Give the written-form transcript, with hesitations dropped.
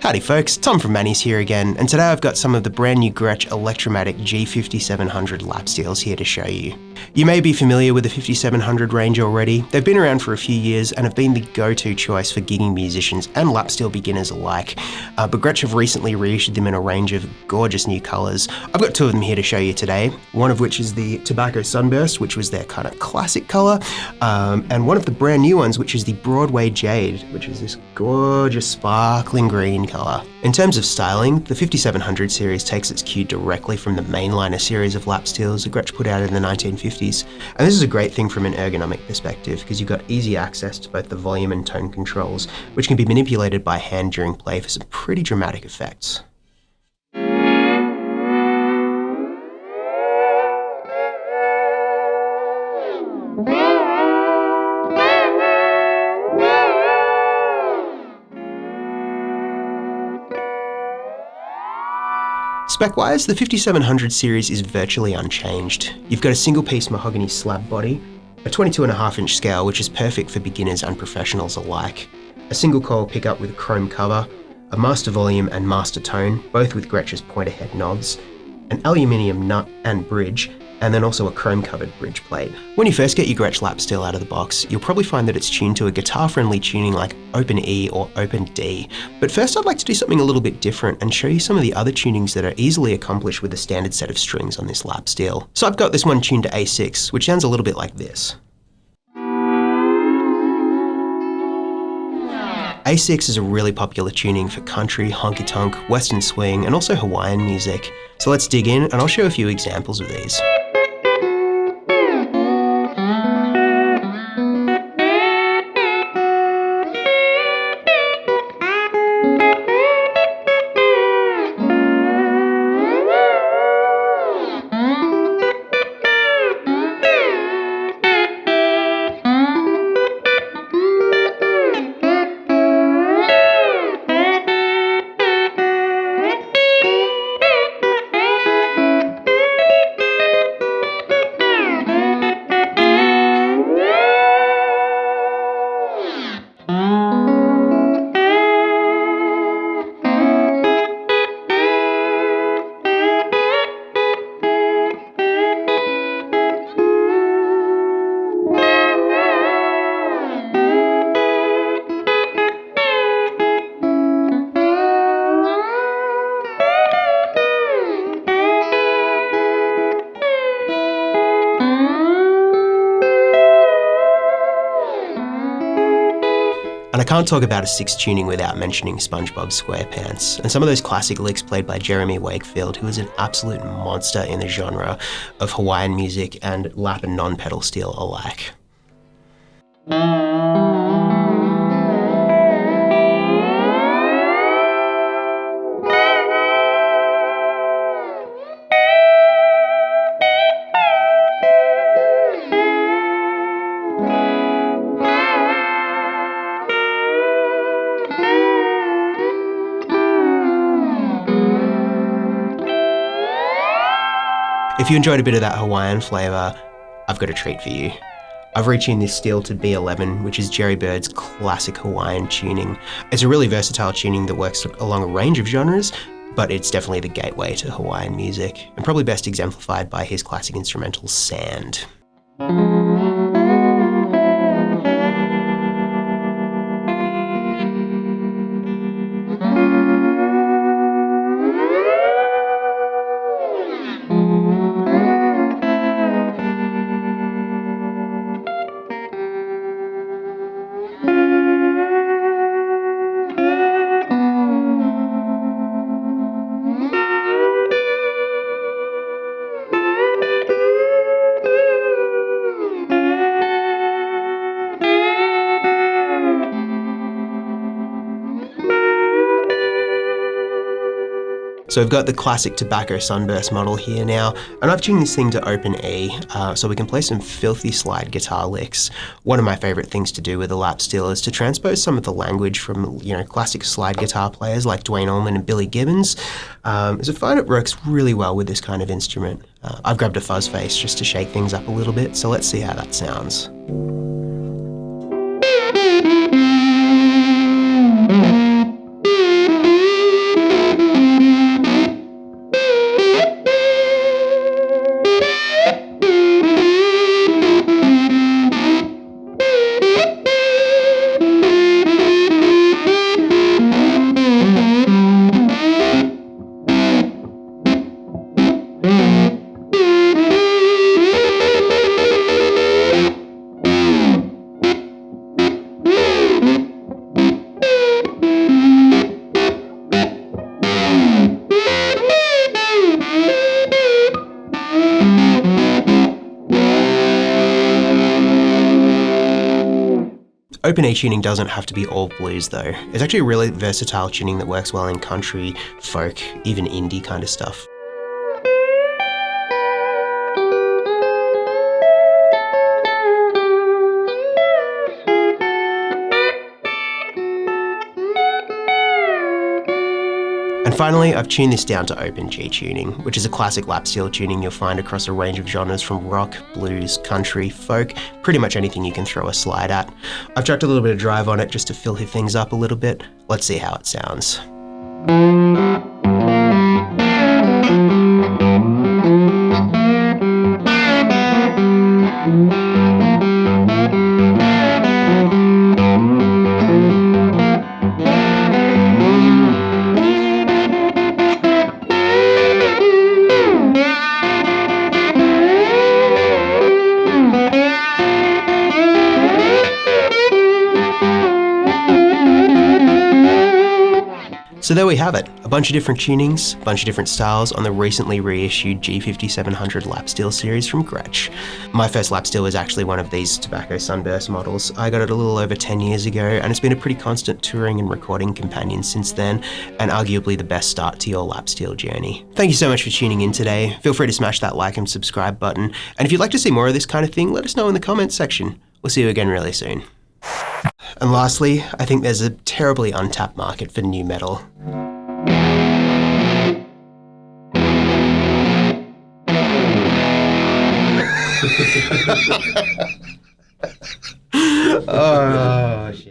Howdy folks, Tom from Mannys here again, and today I've got some of the brand new Gretsch Electromatic G5700 lap steels here to show you. You may be familiar with the 5700 range already. They've been around for a few years and have been the go-to choice for gigging musicians and lap steel beginners alike, but Gretsch have recently reissued them in a range of gorgeous new colours. I've got two of them here to show you today, one of which is the Tobacco Sunburst, which was their kind of classic colour, and one of the brand new ones, which is the Broadway Jade, which is this gorgeous sparkling green colour. In terms of styling, the 5700 series takes its cue directly from the mainliner series of lap steels that Gretsch put out in the 1950s, and this is a great thing from an ergonomic perspective because you've got easy access to both the volume and tone controls, which can be manipulated by hand during play for some pretty dramatic effects. Spec-wise, the 5700 series is virtually unchanged. You've got a single-piece mahogany slab body, a 22.5-inch scale which is perfect for beginners and professionals alike, a single-coil pickup with a chrome cover, a master volume and master tone, both with Gretsch's pointer-head knobs, an aluminium nut and bridge, and then also a chrome-covered bridge plate. When you first get your Gretsch lap steel out of the box, you'll probably find that it's tuned to a guitar-friendly tuning like Open E or Open D. But first I'd like to do something a little bit different and show you some of the other tunings that are easily accomplished with a standard set of strings on this lap steel. So I've got this one tuned to A6, which sounds a little bit like this. A6 is a really popular tuning for country, honky tonk, western swing, and also Hawaiian music. So let's dig in and I'll show a few examples of these. And I can't talk about a 6 tuning without mentioning SpongeBob SquarePants, and some of those classic licks played by Jeremy Wakefield, who is an absolute monster in the genre of Hawaiian music and lap and non-pedal steel alike. If you enjoyed a bit of that Hawaiian flavour, I've got a treat for you. I've retuned this steel to B11, which is Jerry Bird's classic Hawaiian tuning. It's a really versatile tuning that works along a range of genres, but it's definitely the gateway to Hawaiian music, and probably best exemplified by his classic instrumental Sand. So we've got the classic Tobacco Sunburst model here now, and I've tuned this thing to Open E, so we can play some filthy slide guitar licks. One of my favourite things to do with a lap steel is to transpose some of the language from, classic slide guitar players like Duane Allman and Billy Gibbons, as I find it works really well with this kind of instrument. I've grabbed a fuzz face just to shake things up a little bit, so let's see how that sounds. Open A tuning doesn't have to be all blues though. It's actually a really versatile tuning that works well in country, folk, even indie kind of stuff. And finally, I've tuned this down to open G tuning, which is a classic lap steel tuning you'll find across a range of genres from rock, blues, country, folk, pretty much anything you can throw a slide at. I've chucked a little bit of drive on it just to fill things up a little bit. Let's see how it sounds. So there we have it, a bunch of different tunings, a bunch of different styles on the recently reissued G5700 lap steel series from Gretsch. My first lap steel was actually one of these tobacco sunburst models. I got it a little over 10 years ago, and it's been a pretty constant touring and recording companion since then, and arguably the best start to your lap steel journey. Thank you so much for tuning in today. Feel free to smash that like and subscribe button, and if you'd like to see more of this kind of thing, let us know in the comments section. We'll see you again really soon. And lastly, I think there's a terribly untapped market for new metal. Oh, shit.